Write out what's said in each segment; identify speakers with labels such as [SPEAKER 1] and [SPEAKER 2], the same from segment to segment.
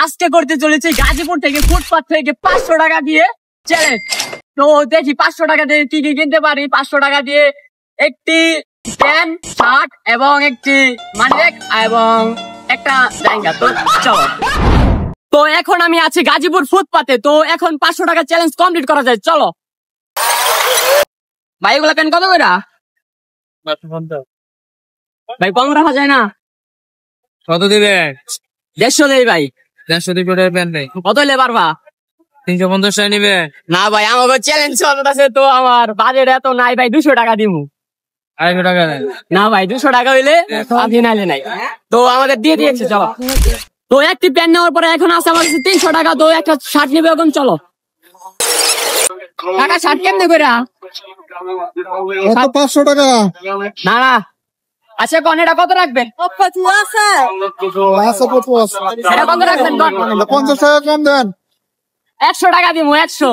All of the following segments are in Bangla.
[SPEAKER 1] আজকে করতে চলেছি গাজীপুর থেকে ফুটপাথ থেকে 500 টাকা দিয়ে চ্যালেঞ্জ। তো দেখি 500 টাকা দিয়ে কি কি কিনতে পারি। 500 টাকা দিয়ে একটি প্যান্ট শার্ট এবং একটি মানিব্যাগ এবং একটা লেহেঙ্গা। তো চলো। তো এখন আমি আছি গাজীপুর ফুটপাতে। তো এখন 500 টাকা চ্যালেঞ্জ কমপ্লিট করা যায়, চলো। ভাই এগুলা প্যান্ট কত করে? ভাই কম রাখা যায় না?
[SPEAKER 2] কত দিবে?
[SPEAKER 1] 150 দেই ভাই।
[SPEAKER 2] 150 দিবে প্যান্ট নেই,
[SPEAKER 1] কত হলে পারবা?
[SPEAKER 2] 350 টাকা নিবে।
[SPEAKER 1] না ভাই আমাকে চ্যালেঞ্জ আছে, তো আমার বাজেট এত নাই ভাই, 200 টাকা দিমু।
[SPEAKER 2] 250 টাকা নেই
[SPEAKER 1] না ভাই 200 টাকা হইলে আপনি নাইলে নাই। তো আমাদের দিয়ে দিয়েছে, চলো। তো একটি প্যান্ট নেওয়ার পরে এখন আছে আমার কাছে 300 টাকা। তো একটা শার্ট নেবে, এখন চলো। টাকা শার্ট কেমনে করে?
[SPEAKER 3] 500 টাকা।
[SPEAKER 1] না না, আচ্ছা কোন এটা কত রাখবেন? এটা কত রাখবেন?
[SPEAKER 3] 50 টাকা কম দেন।
[SPEAKER 1] 100 টাকা দিব। 100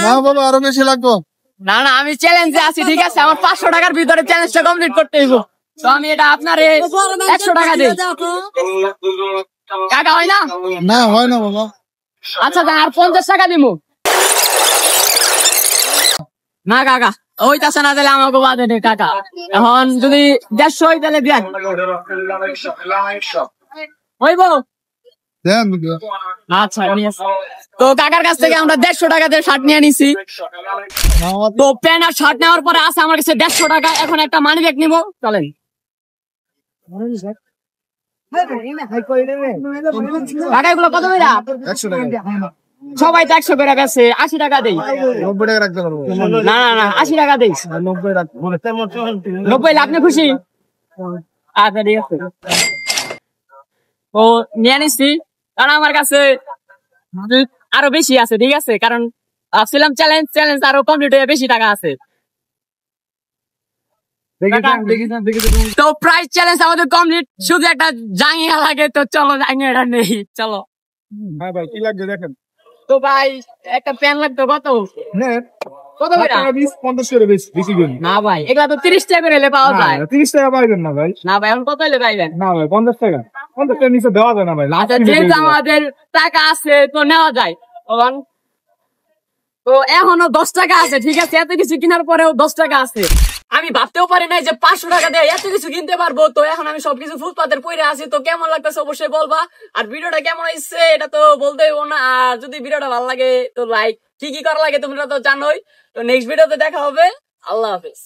[SPEAKER 3] না বাবা, আরো বেশি লাগবে।
[SPEAKER 1] না না, আমি চ্যালেঞ্জে আছি, ঠিক আছে? আমার 500 টাকার ভিতরে চ্যালেঞ্জটা কমপ্লিট করতে হইব। তো আমি এটা আপনারে 100 টাকা দিই। কাকা হয় না?
[SPEAKER 3] না হয় না বাবা।
[SPEAKER 1] আচ্ছা আর 50 টাকা দিব। না কাকা ওইটাছে না, তাহলে আমাকে বাদে নেই কাকা। এখন যদি 150 হয় তাহলে দেন। হইব?
[SPEAKER 3] দেন।
[SPEAKER 1] আচ্ছা ঠিক আছে। তো কাকার কাছ থেকে আমরা 150 টাকা দিয়ে শার্ট নিয়ে নিছি। তো প্যান্ট আর শার্ট নেওয়ার পরে আছে আমার কাছে 150 টাকা। এখন একটা মানি ব্যাগ নিবো, চলেন। কাকা এগুলো কত করে?
[SPEAKER 3] 100 টাকা।
[SPEAKER 1] সবাই তো 100 করে বেছে। 80 টাকা দেই।
[SPEAKER 3] 90 টাকা রাখতে পারবো।
[SPEAKER 1] না না না, 80 টাকা দেই।
[SPEAKER 3] 90 রাখতে।
[SPEAKER 1] 90 আপনি খুশি? আচ্ছা ঠিক আছে। ও নিয়ে নিচ্ছি, কারণ আমার কাছে আরো বেশি আছে, ঠিক আছে? কারণ আসছিলাম চ্যালেঞ্জ আরো কমপ্লিট হয়ে বেশি টাকা আছে। তো প্রাইস চ্যালেঞ্জ আমাদের কমপ্লিট, শুধু একটা জাঙ্গিয়া লাগে। তো চলো জাঙ্গিয়াটা নেই, চলো।
[SPEAKER 3] হ্যাঁ ভাই, কি লাগবে দেখেন।
[SPEAKER 1] তো ভাই একটা প্যান লাগতো, কত কত করে?
[SPEAKER 3] 50 করে বেশি করে।
[SPEAKER 1] না ভাই এগুলা তো 30 টাকা করে এলে পাওয়া যায়।
[SPEAKER 3] 30 টাকা পাইবেন না ভাই।
[SPEAKER 1] না ভাই এখন কত হলে পাইবেন?
[SPEAKER 3] না ভাই 50 টাকা। 50 টাকা নিচে দেওয়া যায় না ভাই।
[SPEAKER 1] আচ্ছা যেহেতু আমাদের টাকা আছে তো নেওয়া যায়। তো এখনো 10 টাকা আছে, ঠিক আছে? এত কিছু কেনার পরেও 10 টাকা আছে। আমি ভাবতেও পারি নাই যে 500 টাকা দিয়ে এত কিছু কিনতে পারবো। তো এখন আমি সবকিছু ফুটপাতের পরে আছি। তো কেমন লাগতেছে অবশ্যই বলবা। আর ভিডিওটা কেমন হয়েছে এটা তো বলতে হইব না। আর যদি ভিডিওটা ভালো লাগে তো লাইক, কি কি করা লাগে তোমরা তো জানোই। তো নেক্সট ভিডিওতে দেখা হবে। আল্লাহ হাফেজ।